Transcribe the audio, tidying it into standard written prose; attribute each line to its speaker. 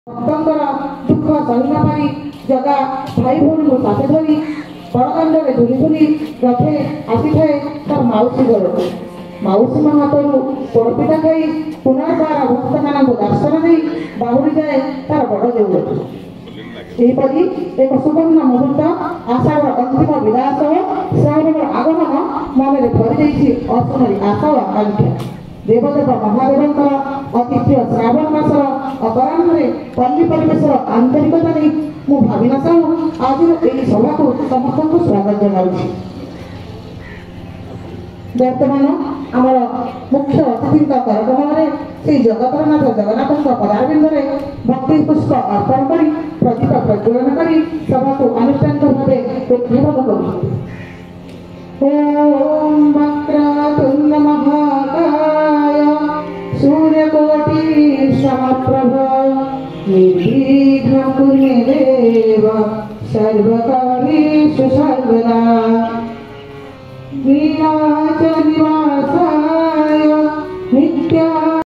Speaker 1: ଭକ୍ତଙ୍କର ଦୁଃଖ ସହି ନ ପାରି ଜଗା ଭାଇ ଭଉଣୀଙ୍କୁ ସାଥେ ଧରି ବଡ଼ଦାଣ୍ଡରେ ଝୁଲି ଝୁଲି ରଥେ ଆସିଥାଏ ତାର ମାଉସୀ ଘରକୁ। ମାଉସୀ ମା ହାତରୁ ପୋଡ଼ପିଠା ଖାଇ ପୁନର୍ବାର ଭକ୍ତମାନଙ୍କୁ ଦର୍ଶନ ଦେଇ ବାହୁଡ଼ି ଯାଏ ତାର ବଡ଼ ଦେଉଳକୁ। ଏହିପରି ଏକ ସୁବର୍ଣ୍ଣ ମୁହୂର୍ତ୍ତ ଆଷାଢ଼ର ଅନ୍ତିମ ବିଦାୟ ସହ ଶ୍ରାବଣର ଆଗମନ ମନରେ ଭରି ଦେଇଛି ଅସୀମରି ଆଶା ଓ ଆକାଂକ୍ଷା। ଦେବଦେବ ମହାଦେବଙ୍କର ଅତି ପ୍ରିୟ ଶ୍ରାବଣ ମାସର ଅପରାହ୍ନରେ ପଲ୍ଲୀ ପରିବେଶର ଆନ୍ତରିକତା ନେଇ ମୁଁ ଭାବିନା ସାହୁ ଆଜିର ଏହି ସଭାକୁ ସମସ୍ତଙ୍କୁ ସ୍ୱାଗତ ଜଣାଉଛି। ବର୍ତ୍ତମାନ ଆମର ମୁଖ୍ୟ ଅତିଥିଙ୍କ କରକମଳରେ ଶ୍ରୀ ଜଗତରନାଥ ଜଗନ୍ନାଥଙ୍କ ପଦାରବିନ୍ଦରେ ଭକ୍ତି ପୁଷ୍ପ ଅର୍ପଣ କରି ପ୍ରଦୀପ ପ୍ରଜ୍ୱଳନ କରି ସଭାକୁ ଆନୁଷ୍ଠାନିକ ଭାବେ ଉଦ୍ଘାଟନ କରୁଛନ୍ତି। ଓಂ ବକ୍ରତୁଣ୍ଡ ମହାକାୟ सूर्यकोटि समप्रभ निर्विघ्नं कुरु मे देव सर्वकार्येषु